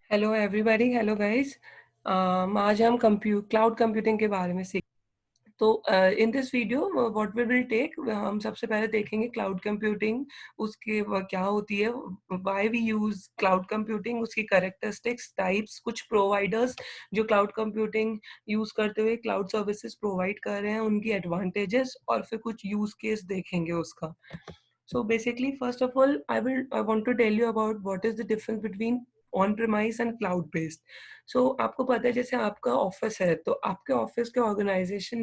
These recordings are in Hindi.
Hello everybody, hello guys. आज हम क्लाउड कंप्यूटिंग के बारे में सीख। तो in this video what we will take, हम सबसे पहले देखेंगे क्लाउड कंप्यूटिंग, उसके क्या होती है, why we use cloud computing, उसकी कैरेक्टरिस्टिक्स, टाइप्स, कुछ प्रोवाइडर्स जो क्लाउड कंप्यूटिंग यूज करते हुए क्लाउड सर्विसेज प्रोवाइड कर रहे हैं, उनकी एडवांटेजेस, और फिर कुछ यूज केस देखेंगे उसका। So basically, first of all, I want to tell you about what is the difference between on premise and cloud based. So आपको पता है, जैसे आपका ऑफिस है तो आपके ऑफिस के ऑर्गेनाइजेशन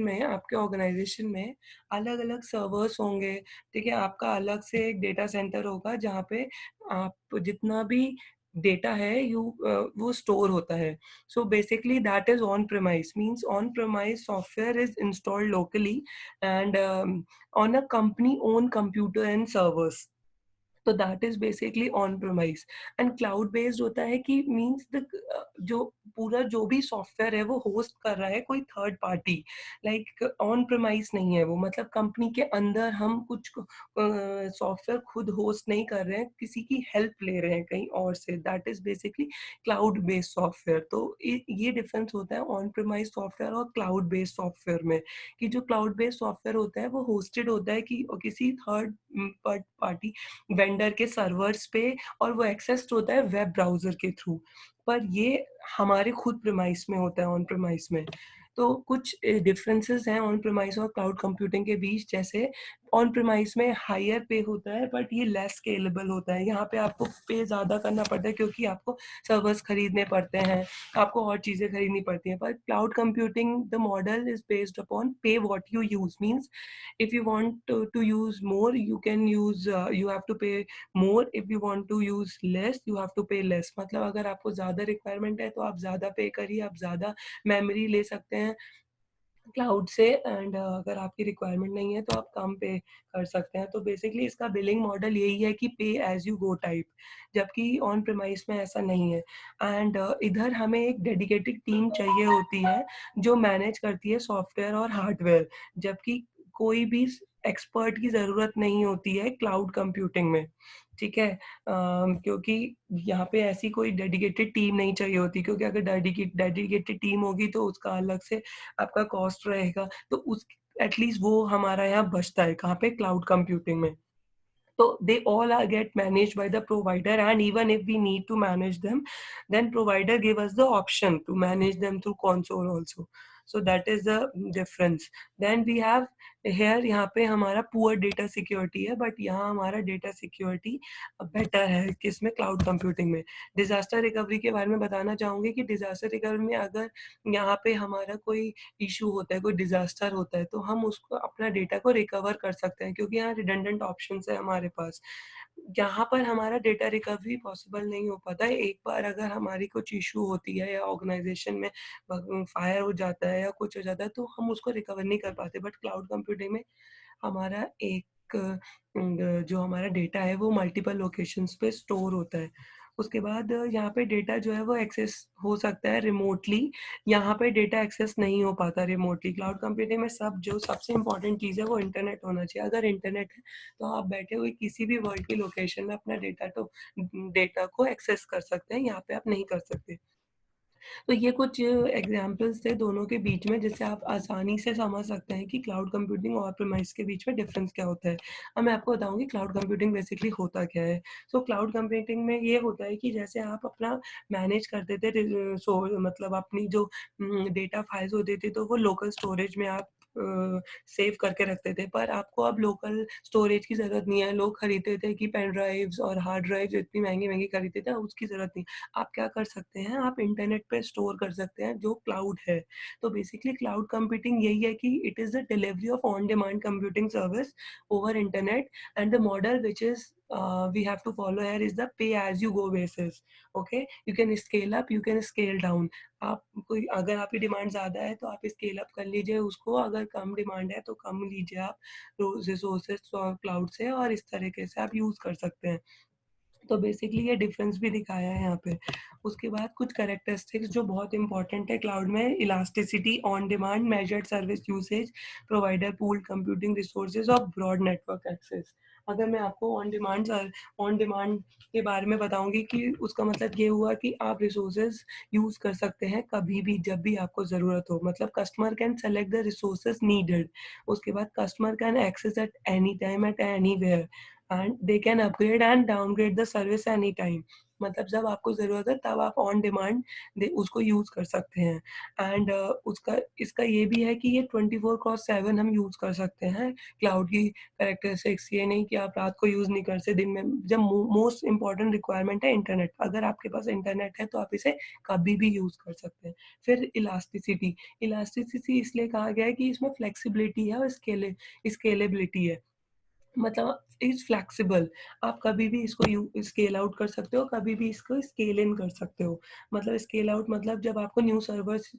में अलग अलग सर्वर्स होंगे। ठीक है, आपका अलग से एक डेटा सेंटर होगा जहाँ पे आप जितना भी डेटा है वो स्टोर होता है। So basically that is on premise, means on premise software is installed locally and on a company owned computer and servers. तो that is basically on premise. And cloud based होता है कि मीन्स द जो पूरा जो भी सॉफ्टवेयर है वो होस्ट कर रहा है कोई third party, like on premise नहीं है वो, मतलब कंपनी के अंदर हम कुछ सॉफ्टवेयर खुद होस्ट नहीं कर रहे हैं, किसी की हेल्प ले रहे हैं कहीं और से। That is basically cloud based software. तो ये डिफरेंस होता है ऑन प्रेमाइज सॉफ्टवेयर और क्लाउड बेस्ड सॉफ्टवेयर में, कि जो क्लाउड बेस्ड सॉफ्टवेयर होता है वो होस्टेड होता है कि किसी थर्ड पार्टी वेंडर के सर्वर्स पे, और वो एक्सेस होता है वेब ब्राउजर के थ्रू। पर ये हमारे खुद प्रेमाइस में होता है, ऑन प्रेमाइस में। तो कुछ डिफरेंसेस हैं ऑन प्रेमाइस और क्लाउड कंप्यूटिंग के बीच। जैसे ऑन प्रेमाइस में हायर पे होता है बट ये लेस स्केलेबल होता है। यहाँ पे आपको पे ज़्यादा करना पड़ता है क्योंकि आपको सर्वर्स खरीदने पड़ते हैं, आपको और चीज़ें खरीदनी पड़ती हैं। पर cloud computing the model is based upon pay what you use, means if you want to use more, you can use you have to pay more. If you want to use less, you have to pay less. मतलब अगर आपको ज़्यादा रिक्वायरमेंट है तो आप ज़्यादा पे करिए, आप ज़्यादा मेमोरी ले सकते हैं क्लाउड से। एंड अगर आपकी रिक्वायरमेंट नहीं है तो आप कम पे कर सकते हैं। तो बेसिकली इसका बिलिंग मॉडल यही है कि पे एज यू गो टाइप, जबकि ऑन प्रेमाइस में ऐसा नहीं है। एंड इधर हमें एक डेडिकेटेड टीम चाहिए होती है जो मैनेज करती है सॉफ्टवेयर और हार्डवेयर, जबकि कोई भी एक्सपर्ट की ज़रूरत नहीं होती है क्लाउड कंप्यूटिंग में। ठीक है, क्योंकि यहाँ पे ऐसी कोई डेडिकेटेड टीम नहीं चाहिए होती, क्योंकि अगर डेडिकेटेड टीम होगी तो उसका अलग से आपका कॉस्ट रहेगा। तो उस एटलीस्ट वो हमारा यहाँ बचता है कहाँ पे, क्लाउड कंप्यूटिंग में। So they all are get managed by the provider, and even if we need to manage them, then provider give us the option to manage them through console also. So that is the difference. Then we have here, यहाँ पे हमारा पुअर डेटा सिक्योरिटी है, बट यहाँ हमारा डेटा सिक्योरिटी बेटर है किसमें, क्लाउड कंप्यूटिंग में। डिजास्टर रिकवरी के बारे में बताना चाहूंगी कि डिजास्टर रिकवरी में अगर यहाँ पे हमारा कोई इशू होता है, कोई डिजास्टर होता है, तो हम उसको अपना डेटा को रिकवर कर सकते हैं क्योंकि यहाँ रिडंडेंट ऑप्शंस है हमारे पास। यहाँ पर हमारा डेटा रिकवरी पॉसिबल नहीं हो पाता है। एक बार अगर हमारी कुछ इशू होती है या ऑर्गेनाइजेशन में फायर हो जाता है या कुछ हो जाता है तो हम उसको रिकवर नहीं कर पाते। बट क्लाउड कंप्यूटिंग में हमारा एक जो हमारा डेटा है वो मल्टीपल लोकेशंस पे स्टोर होता है। उसके बाद यहाँ पे डेटा जो है वो एक्सेस हो सकता है रिमोटली, यहाँ पे डेटा एक्सेस नहीं हो पाता रिमोटली। क्लाउड कंप्यूटिंग में सब जो सबसे इम्पोर्टेंट चीज़ है वो इंटरनेट होना चाहिए। अगर इंटरनेट है तो आप बैठे हुए किसी भी वर्ल्ड की लोकेशन में अपना डेटा को एक्सेस कर सकते हैं, यहाँ पे आप नहीं कर सकते। तो ये कुछ एग्जांपल्स थे दोनों के बीच में, जिससे आप आसानी से समझ सकते हैं कि क्लाउड कंप्यूटिंग और प्रीमाइस के बीच में डिफरेंस क्या होता है। अब मैं आपको बताऊंगी क्लाउड कंप्यूटिंग बेसिकली होता क्या है। सो क्लाउड कंप्यूटिंग में ये होता है कि जैसे आप अपना मैनेज करते थे, सो मतलब अपनी जो डेटा फाइल्स होती थी तो वो लोकल स्टोरेज में आप सेव करके रखते थे। पर आपको अब लोकल स्टोरेज की ज़रूरत नहीं है। लोग खरीदते थे कि पेन ड्राइव्स और हार्ड ड्राइव्स इतनी महंगी-महंगी खरीदते थे, अब उसकी ज़रूरत नहीं। आप क्या कर सकते हैं, आप इंटरनेट पे स्टोर कर सकते हैं जो क्लाउड है। तो बेसिकली क्लाउड कंप्यूटिंग यही है कि it is the delivery of on demand computing service over internet, and the model which is we have to follow here is the pay as you go basis. Okay, you can scale up, you can scale down. आप कोई अगर आपकी डिमांड ज़्यादा है तो आप स्केल अप कर लीजिए उसको, अगर कम डिमांड है तो कम लीजिए आप रिसोर्सेज क्लाउड से, और इस तरीके से आप यूज़ कर सकते हैं। तो बेसिकली ये डिफरेंस भी दिखाया है यहाँ पे। उसके बाद कुछ कैरेक्टरिस्टिक्स जो बहुत इंपॉर्टेंट है क्लाउड में, elasticity, on demand, measured service usage, provider pooled computing resources और ब्रॉड नेटवर्क एक्सेस। अगर मैं आपको ऑन डिमांड के बारे में बताऊँगी कि उसका मतलब ये हुआ कि आप रिसोर्सेज़ यूज़ कर सकते हैं कभी भी, जब भी आपको ज़रूरत हो। मतलब customer can select the resources needed. उसके बाद customer can access at any time at anywhere and they can upgrade and downgrade the service any time. मतलब जब आपको ज़रूरत है तब आप ऑन डिमांड उसको यूज़ कर सकते हैं। एंड उसका इसका ये भी है कि ये 24/7 हम यूज़ कर सकते हैं। क्लाउड की कैरेक्टरिस्टिक्स ये नहीं कि आप रात को यूज़ नहीं कर सकते, दिन में जब मोस्ट इम्पोर्टेंट रिक्वायरमेंट है इंटरनेट। अगर आपके पास इंटरनेट है तो आप इसे कभी भी यूज़ कर सकते हैं। फिर इलास्टिसिटी, इलास्टिसिटी इसलिए कहा गया है कि इसमें फ्लेक्सिबिलिटी है और स्केलेबिलिटी है। मतलब इज़ फ्लेक्सिबल। आप कभी भी इसको स्केल आउट कर सकते हो, कभी भी इसको स्केल इन कर सकते हो। मतलब स्केल आउट मतलब जब आपको न्यू सर्वर्स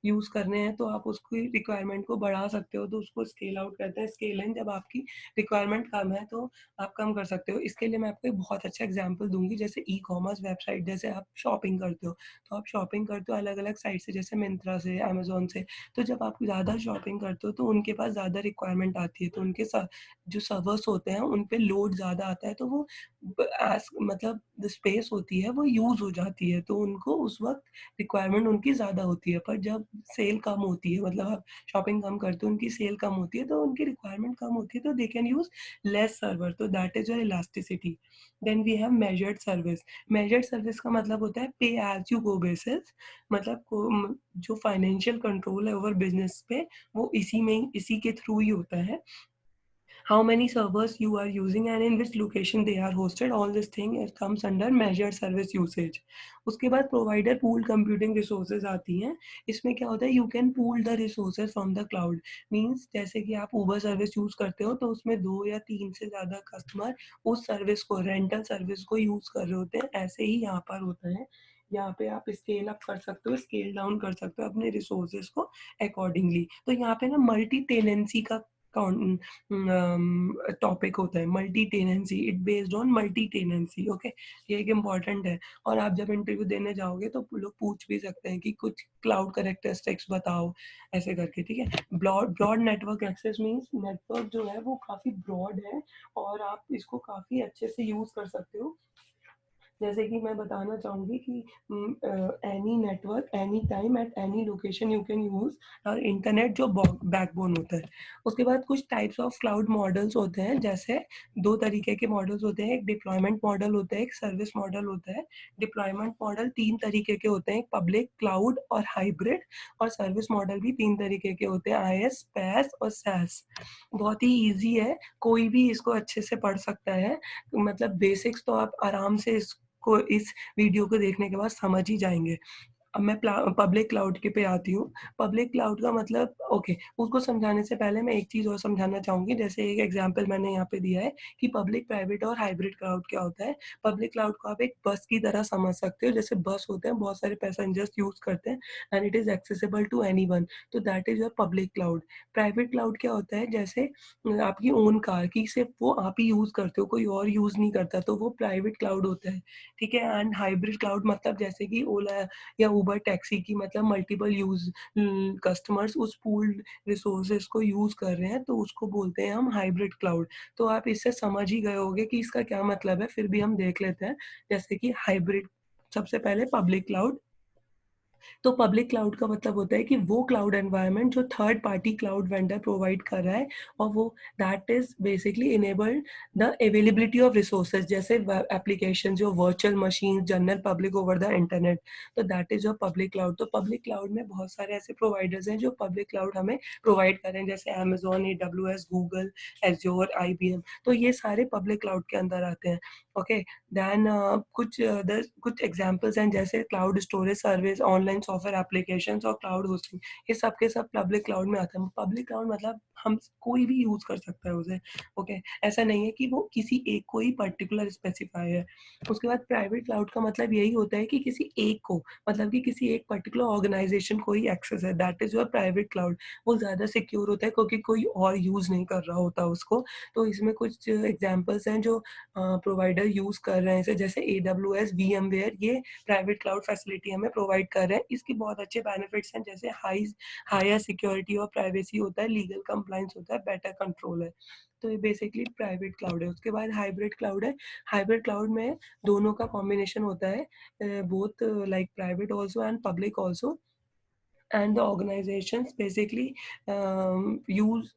यूज़ करने हैं तो आप उसकी रिक्वायरमेंट को बढ़ा सकते हो, तो उसको स्केल आउट कहते हैं। स्केल इन जब आपकी रिक्वायरमेंट कम है तो आप कम कर सकते हो। इसके लिए मैं आपको एक बहुत अच्छा एग्ज़ाम्पल दूँगी, जैसे ई-कॉमर्स वेबसाइट, जैसे आप शॉपिंग करते हो, तो आप शॉपिंग करते हो अलग-अलग साइट से, जैसे मिंत्रा से, अमेज़न से। तो जब आप ज़्यादा शॉपिंग करते हो तो उनके पास ज़्यादा रिक्वायरमेंट आती है, तो उनके जो सर्वर्स होते हैं उन पे लोड ज़्यादा आता है, तो वो मतलब जो स्पेस होती है वो यूज़ हो जाती है, तो उनको उस वक़्त रिक्वायरमेंट उनकी ज़्यादा होती है। पर जब सेल कम होती है, मतलब आप शॉपिंग कम करते हो, उनकी सेल कम होती है, तो उनकी रिक्वायरमेंट कम होती है, तो they can use less server, तो that is your elasticity. Then we have measured service. Measured service का मतलब होता है पे एज़ यू गो बेसिस। मतलब जो फाइनेंशियल कंट्रोल है ओवर बिज़नेस पे, वो इसी के थ्रू ही होता है। How many servers you are using and in which location they are hosted, all this thing it comes under measured service usage. उसके बाद provider pool computing resources आती हैं। इसमें क्या होता है, you can pool the resources from the cloud, means जैसे कि आप Uber सर्विस यूज़ करते हो तो उसमें 2 या 3 से ज़्यादा कस्टमर उस सर्विस को, रेंटल सर्विस को यूज़ कर रहे होते हैं, ऐसे ही यहाँ पर होता है। यहाँ पे आप स्केल अप कर सकते हो, स्केल डाउन कर सकते हो अपने रिसोर्सेज को अकॉर्डिंगली। तो यहाँ पे ना मल्टी टेनेंसी का टॉपिक होता है, multi tenancy, it based on multi tenancy, okay. ये एक इम्पॉर्टेंट है। और आप जब इंटरव्यू देने जाओगे तो लोग पूछ भी सकते हैं कि कुछ क्लाउड कैरेक्टरिस्टिक्स बताओ, ऐसे करके, ठीक है। Broad broad network access means network जो है वो काफ़ी ब्रॉड है और आप इसको काफ़ी अच्छे से यूज़ कर सकते हो। जैसे कि मैं बताना चाहूँगी कि any network, any time, at any location you can use और इंटरनेट जो बैकबोन होता है। उसके बाद कुछ टाइप्स ऑफ क्लाउड मॉडल्स होते हैं, जैसे 2 तरीके के मॉडल्स होते हैं, एक डिप्लॉयमेंट मॉडल होता है, एक सर्विस मॉडल होता है। डिप्लॉयमेंट मॉडल 3 तरीके के होते हैं, पब्लिक, क्लाउड और हाइब्रिड। और सर्विस मॉडल भी 3 तरीके के होते हैं, आईएस, पैस और सास। बहुत ही ईज़ी है, कोई भी इसको अच्छे से पढ़ सकता है। मतलब बेसिक्स तो आप आराम से इसको इस वीडियो को देखने के बाद समझ ही जाएँगे। अब मैं पब्लिक क्लाउड के पे आती हूँ। पब्लिक क्लाउड का मतलब, ओके, उसको समझाने से पहले मैं एक चीज़ और समझाना चाहूँगी। जैसे एक एग्ज़ाम्पल मैंने यहाँ पे दिया है कि पब्लिक, प्राइवेट और हाइब्रिड क्लाउड क्या होता है। पब्लिक क्लाउड को आप एक बस की तरह समझ सकते हो। जैसे बस होते हैं, बहुत सारे पैसेंजर्स यूज़ करते हैं and it is accessible to anyone, तो that is your public cloud. Private cloud क्या होता है, जैसे आपकी ओन कार की सिर्फ़ वो आप ही यूज़ करते हो, कोई और यूज़ नहीं करता, तो वो प्राइवेट क्लाउड होता है, ठीक है। एंड हाइब्रिड क्लाउड मतलब जैसे कि ओला या उबर टैक्सी की, मतलब मल्टीपल कस्टमर्स उस पूल्ड रिसोर्सेज को यूज़ कर रहे हैं, तो उसको बोलते हैं हम हाइब्रिड क्लाउड। तो आप इससे समझ ही गए होंगे कि इसका क्या मतलब है, फिर भी हम देख लेते हैं। जैसे कि हाइब्रिड, सबसे पहले पब्लिक क्लाउड। तो पब्लिक क्लाउड का मतलब होता है कि वो क्लाउड एनवायरनमेंट जो third party cloud vendor provide कर रहा है, और वो that is basically enabled the availability of resources, जैसे एप्लीकेशन जो virtual machine, general public over the internet, तो that is your public cloud. तो पब्लिक क्लाउड में बहुत सारे ऐसे प्रोवाइडर्स हैं जो पब्लिक क्लाउड हमें प्रोवाइड कर रहे हैं, जैसे Amazon, AWS, Google, Azure, IBM, तो ये सारे पब्लिक क्लाउड के अंदर आते हैं, ओके। देन कुछ एग्जांपल्स हैं, जैसे cloud storage service, online software applications और क्लाउड होस्टिंग, ये सब के सब पब्लिक क्लाउड में आते हैं। पब्लिक क्लाउड मतलब हम कोई भी यूज़ कर सकता है उसे, ओके। ऐसा नहीं है कि वो किसी एक को ही पर्टिकुलर स्पेसिफाई है। उसके बाद प्राइवेट क्लाउड का मतलब यही होता है कि किसी एक को, मतलब कि किसी एक पर्टिकुलर ऑर्गेनाइजेशन को ही एक्सेस है, that is your private cloud. वो ज़्यादा सिक्योर होता है क्योंकि कोई और यूज़ नहीं कर रहा होता उसको। तो इसमें कुछ एग्जांपल्स हैं जो प्रोवाइडर यूज़ कर रहे हैं इसे, जैसे AWS, VMware, ये प्राइवेट क्लाउड फैसिलिटी हमें प्रोवाइड कर रहे हैं। इसके बहुत अच्छे बेनिफिट्स हैं, जैसे हायर सिक्योरिटी और प्राइवेसी होता है, लीगल कंप्लायंस होता है, बेटर कंट्रोल है। तो ये बेसिकली प्राइवेट क्लाउड है। उसके बाद हाइब्रिड क्लाउड है। हाइब्रिड क्लाउड में दोनों का कॉम्बिनेशन होता है, both like private also and public also, and the organizations basically use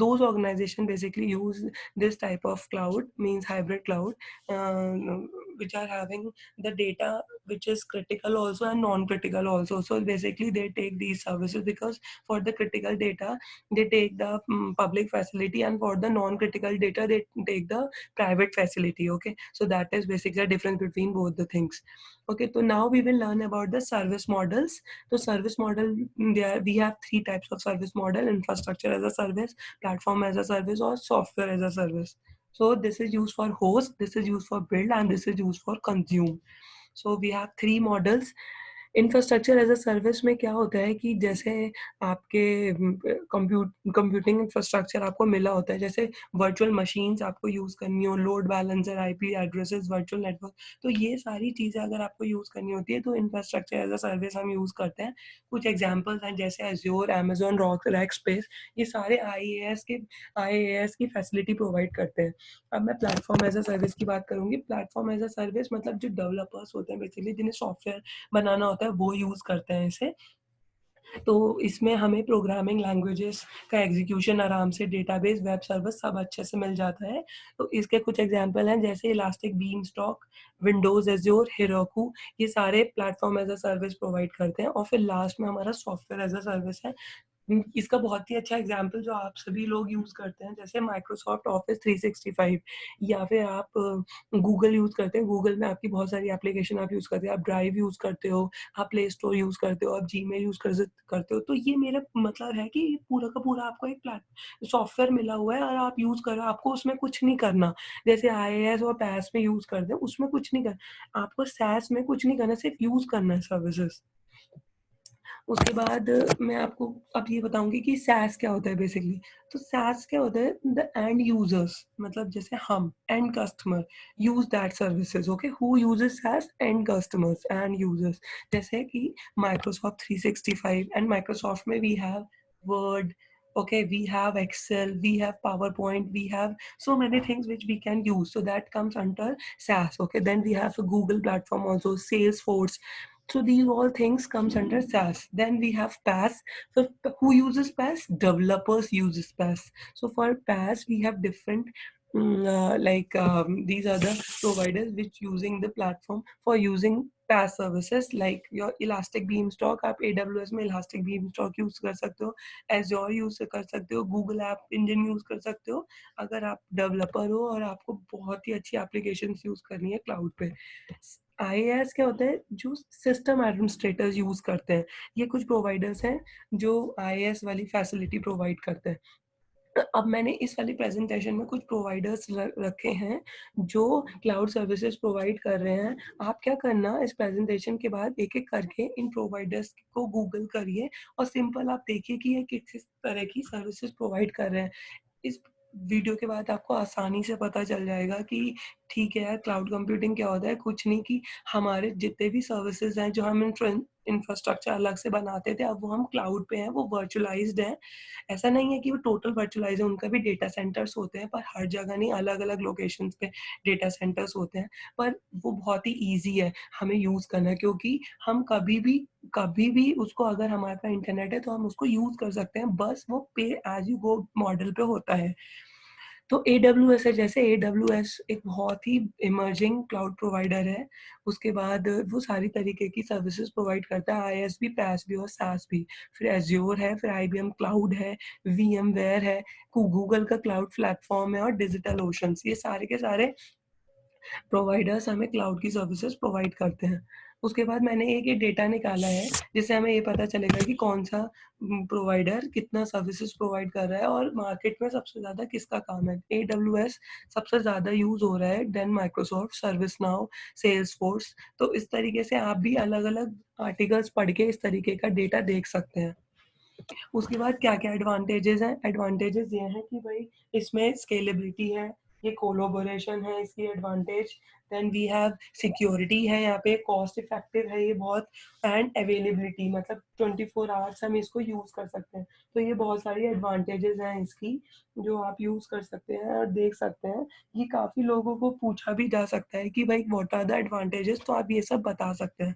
those organizations basically use this type of cloud, means hybrid cloud, uh, which are having the data which is critical also and non-critical also. So basically they take these services, because for the critical data they take the public facility, and for the non-critical data they take the private facility. Okay, so that is basically the difference between both the things. Okay, so now we will learn about the service models. So service model, there we have three types of service model: infrastructure as a service, platform as a service, or software as a service. So this is used for host, this is used for build, and this is used for consume. So we have three models. Infrastructure as a service में क्या होता है कि जैसे आपके कंप्यूटिंग इंफ्रास्ट्रक्चर आपको मिला होता है, जैसे वर्चुअल मशीन्स आपको यूज़ करनी हो, load balancer, IP addresses, virtual network, तो ये सारी चीज़ें अगर आपको यूज़ करनी होती है तो इंफ्रास्ट्रक्चर एज़ अ सर्विस हम यूज़ करते हैं। कुछ एग्जांपल्स हैं जैसे एज़्योर, अमेज़न रैक स्पेस, ये सारे आईएएस की फैसिलिटी प्रोवाइड करते हैं। अब मैं प्लेटफ़ॉर्म एज़ अ सर्विस की बात करूँगी। प्लेटफ़ॉर्म एज़ अ सर्विस मतलब जो डेवलपर्स होते हैं बेसिकली, जिन्हें सॉफ्टवेयर बनाना होता है, वो यूज़ करते हैं इसे। तो इसमें हमें प्रोग्रामिंग लैंग्वेजेस का एग्जीक्यूशन आराम से, डेटाबेस, वेब सर्विस सब अच्छे से मिल जाता है। तो इसके कुछ एग्जांपल हैं जैसे इलास्टिक बीमस्टॉक, विंडोज़, एज़्योर, हेरोकू, ये सारे platform as a service provide करते हैं। और फिर लास्ट में हमारा सॉफ्टवेयर एज़ अ सर्विस है। इसका बहुत ही अच्छा एग्जाम्पल जो आप सभी लोग यूज़ करते हैं, जैसे माइक्रोसॉफ्ट ऑफिस 365, या फिर आप गूगल यूज़ करते हैं। गूगल में आपकी बहुत सारी एप्लीकेशन आप यूज़ करते हैं, आप ड्राइव यूज़ करते हो, आप प्ले स्टोर यूज़ करते हो, आप जीमेल यूज़ करते हो। तो ये मेरा मतलब है कि ये पूरा का पूरा आपको एक सॉफ्टवेयर मिला हुआ है और आप यूज़ कर रहे हो, आपको उसमें कुछ नहीं करना। जैसे आईएएस और पैस में यूज़ करते हैं, उसमें कुछ नहीं करना। आपको सैस में कुछ नहीं करना, सिर्फ यूज़ करना है सर्विसेज़। उसके बाद मैं आपको अब ये बताऊँगी कि SaaS क्या होता है बेसिकली। तो SaaS क्या होता है, द एंड यूज़र्स, मतलब जैसे हम end customer use that services. Okay, who uses SaaS? End customers, end users. जैसे कि माइक्रोसॉफ्ट 365, एंड माइक्रोसॉफ्ट में we have Word, okay, we have Excel, we have PowerPoint, we have so many things which we can use, so that comes under SaaS. Okay, then we have a Google platform also, Salesforce. So these all things comes under SaaS. Then we have PaaS. So who uses PaaS? Developers uses PaaS. So for PaaS we have different these are the providers which using the platform for using PaaS services, like your Elastic Beanstalk, आप AWS में Elastic Beanstalk यूज कर सकते हो, Azure यूज कर सकते हो, Google ऐप इंजन यूज कर सकते हो, अगर आप डेवलपर हो और आपको बहुत ही अच्छी एप्लीकेशंस यूज करनी है क्लाउड पे। आईएएस क्या होता है, जो सिस्टम एडमिनिस्ट्रेटर्स यूज़ करते हैं। ये कुछ प्रोवाइडर्स हैं जो आईएएस वाली फैसिलिटी प्रोवाइड करते हैं। अब मैंने इस वाली प्रेज़ेंटेशन में कुछ प्रोवाइडर्स रखे हैं जो क्लाउड सर्विसेज प्रोवाइड कर रहे हैं। आप क्या करना, इस प्रेज़ेंटेशन के बाद एक-एक करके इन प्रोवाइडर्स को गूगल करिए और सिंपल आप देखिए कि ये किस-किस तरह की सर्विसेज प्रोवाइड कर रहे हैं। इस वीडियो के बाद आपको आसानी से पता चल जाएगा कि ठीक है यार, क्लाउड कंप्यूटिंग क्या होता है? कुछ नहीं, कि हमारे जितने भी सर्विसेज़ हैं, जो हम इंफ्रास्ट्रक्चर अलग से बनाते थे, अब वो हम क्लाउड पे हैं, वो वर्चुअलाइज़्ड हैं। ऐसा नहीं है कि वो टोटल वर्चुअलाइज़ है, उनका भी डेटा सेंटर्स होते हैं, पर हर जगह नहीं, अलग-अलग लोकेशंस पे डेटा सेंटर्स होते हैं। पर वो बहुत ही ईज़ी है हमें यूज़ करना, क्योंकि हम कभी भी उसको, अगर हमारे पास इंटरनेट है तो हम उसको यूज़ कर सकते हैं, बस वो पे एज़ यू गो मॉडल पे होता है। तो एडब्ल्यूएस है, जैसे एडब्ल्यूएस एक बहुत ही इमर्जिंग क्लाउड प्रोवाइडर है। उसके बाद वो सारी तरीके की सर्विसेज़ प्रोवाइड करता है, आईएएस भी, पैस भी और सास भी। फिर एज़्योर है, फिर आईबीएम क्लाउड है, वीएमवेयर है, गूगल का क्लाउड प्लेटफ़ॉर्म है और डिजिटल ओशंस, ये सारे के सारे प्रोवाइडर्स हमें क्लाउड की सर्विसेज प्रोवाइड करते हैं। उसके बाद मैंने एक ये डेटा निकाला है, जिससे हमें ये पता चलेगा कि कौन-सा प्रोवाइडर कितना सर्विसेज प्रोवाइड कर रहा है और मार्केट में सबसे ज़्यादा किसका काम है। एडब्ल्यूएस सबसे ज़्यादा यूज़ हो रहा है, देन माइक्रोसॉफ्ट, सर्विसनाउ, सेल्सफोर्स। तो इस तरीके से आप भी अलग-अलग आर्टिकल्स पढ़ के इस तरीके का डेटा देख सकते हैं। उसके बाद क्या-क्या एडवांटेजेज़ हैं? एडवांटेजेज़ ये हैं कि भई इसमें स्केलेबिलिटी है, ये कोलोबोरेशन है इसकी advantage. Then we have security है यहाँ पे, कॉस्ट इफेक्टिव है ये बहुत, एंड अवेलेबिलिटी, मतलब 24 आवर्स हम इसको यूज़ कर सकते हैं। तो ये बहुत सारी एडवांटेजेस हैं इसकी जो आप यूज़ कर सकते हैं और देख सकते हैं। ये काफ़ी लोगों को पूछा भी जा सकता है कि भाई व्हाट आर द एडवांटेजेस, तो आप ये सब बता सकते हैं।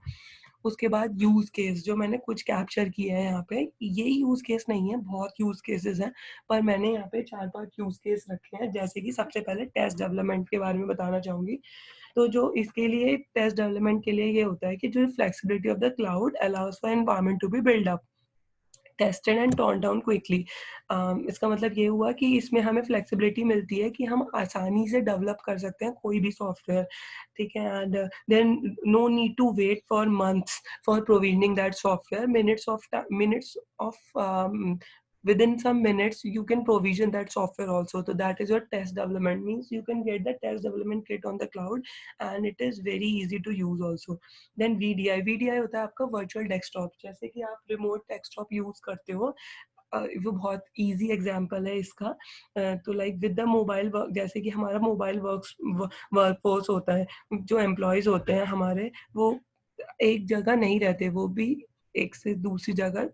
उसके बाद यूज़ केस जो मैंने कुछ कैप्चर किया है यहाँ पे, ये यूज़ केस नहीं है, बहुत यूज़ केसेस हैं, पर मैंने यहाँ पे 4-5 यूज़ केस रखे हैं। जैसे कि सबसे पहले टेस्ट डेवलपमेंट के बारे में बताना चाहूँगी। तो जो इसके लिए टेस्ट डेवलपमेंट के लिए ये होता है कि जो flexibility of the cloud allows for environment to be build up, tested and turn down quickly. इसका मतलब ये हुआ कि इसमें हमें फ्लेक्सिबिलिटी मिलती है कि हम आसानी से डेवलप कर सकते हैं कोई भी सॉफ्टवेयर, ठीक है। And then no need to wait for months for provisioning that software, minutes of within some minutes you can provision that software also. So that is your test development, means you can get the test development kit on the cloud and it is very easy to use also. Then VDI होता है आपका वर्चुअल डेस्कटॉप, जैसे कि आप रिमोट डेस्कटॉप यूज करते हो। वो बहुत इजी एग्जांपल है इसका। तो like with the mobile work, जैसे कि हमारा मोबाइल वर्कफोर्स होता है, जो एम्प्लॉयज होते हैं हमारे, वो एक जगह नहीं रहते, वो भी एक से दूसरी जगह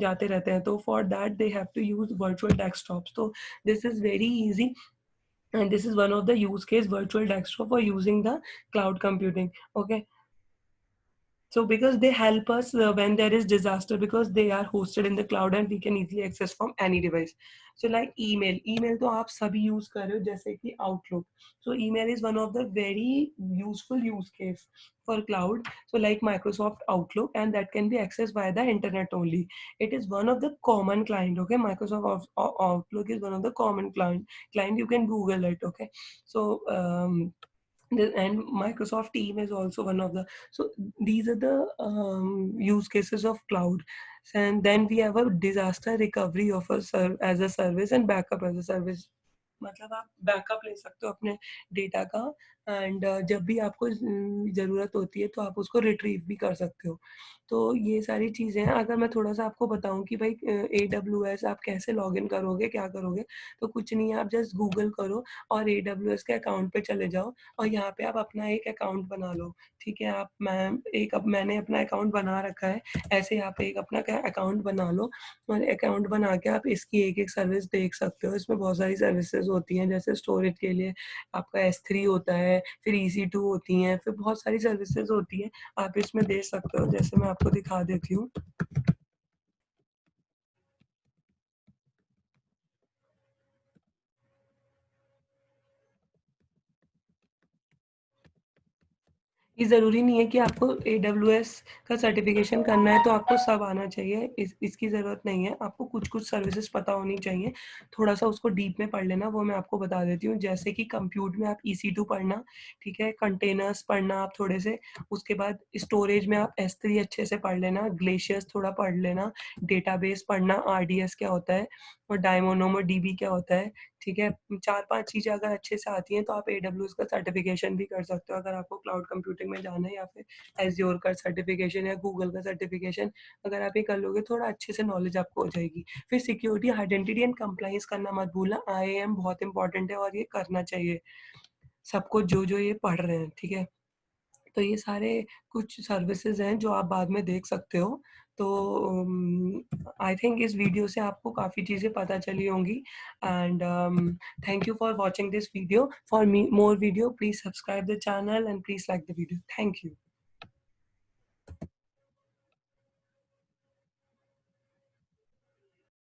जाते रहते हैं। तो for that they have to use virtual desktops. तो this is very easy and this is one of the use case, virtual desktop for using the cloud computing. Okay, so because they help us when there is disaster, because they are hosted in the cloud and we can easily access from any device. So like email तो आप सभी use कर रहे हो, जैसे कि Outlook. So email is one of the very useful use case for cloud. So like Microsoft Outlook, and that can be accessed via the internet only. It is one of the common client. Okay, Outlook is one of the common client. You can Google it. Okay, so and Microsoft Team is also one of the. So these are the use cases of cloud. And then we have a disaster recovery of as a service and backup as a service. मतलब आप बैकअप ले सकते हो अपने डेटा का, एंड जब भी आपको ज़रूरत होती है तो आप उसको रिट्रीव भी कर सकते हो। तो ये सारी चीज़ें हैं। अगर मैं थोड़ा-सा आपको बताऊँ कि भाई AWS आप कैसे लॉगिन करोगे, क्या करोगे? तो कुछ नहीं है, आप जस्ट गूगल करो और AWS के अकाउंट पे चले जाओ और यहाँ पे आप अपना एक अकाउंट बना लो, ठीक है? मैंने अपना अकाउंट बना रखा है, ऐसे आप एक अपना अकाउंट बना लो और अकाउंट बना के आप इसकी एक-एक सर्विस देख सकते हो। इसमें बहुत सारी सर्विसेज़ होती हैं, जैसे स्टोरेज के लिए आपका S3 होता है, फिर EC2 होती हैं, फिर बहुत सारी सर्विसेज़ होती हैं, आप इसमें देख सकते हो। जैसे मैं आपको दिखा देती हूँ। ये ज़रूरी नहीं है कि आपको AWS का सर्टिफ़िकेशन करना है तो आपको सब आना चाहिए, इसकी ज़रूरत नहीं है। आपको कुछ-कुछ सर्विसेज़ पता होनी चाहिए। थोड़ा-सा उसको डीप में पढ़ लेना, वो मैं आपको बता देती हूँ। जैसे कि कंप्यूट में आप EC2 पढ़ना, ठीक है? कंटेनर्स पढ़ना आप थोड़े से, उसके बाद स्टोरेज में आप S3 अच्छे से पढ़ लेना, ग्लेशियस थोड़ा पढ़ लेना, डेटाबेस पढ़ना, RDS क्या होता है और DynamoDB क्या होता है, ठीक है? 4-5 चीज़ें अगर अच्छे से आती हैं तो आप AWS का सर्टिफ़िकेशन भी कर सकते हो, अगर आपको क्लाउड कंप्यूटिंग में जाना है, या फिर एज़्योर का सर्टिफ़िकेशन या गूगल का सर्टिफ़िकेशन, अगर आप ये कर लोगे थोड़ा अच्छे से नॉलेज आपको हो जाएगी। फिर सिक्योरिटी, आइडेंटिटी एंड कंप्लायंस करना मत भूलना, IAM बहुत इंपॉर्टेंट है और ये करना चाहिए सबको जो ये पढ़ रहे हैं, ठीक है? तो ये सारे कुछ सर्विसेज़ हैं जो आप बाद में देख सकते हो। तो आई थिंक इस वीडियो से आपको काफ़ी चीज़ें पता चली होंगी, and thank you for watching this video. For me more video please subscribe the channel and please like the video. Thank you.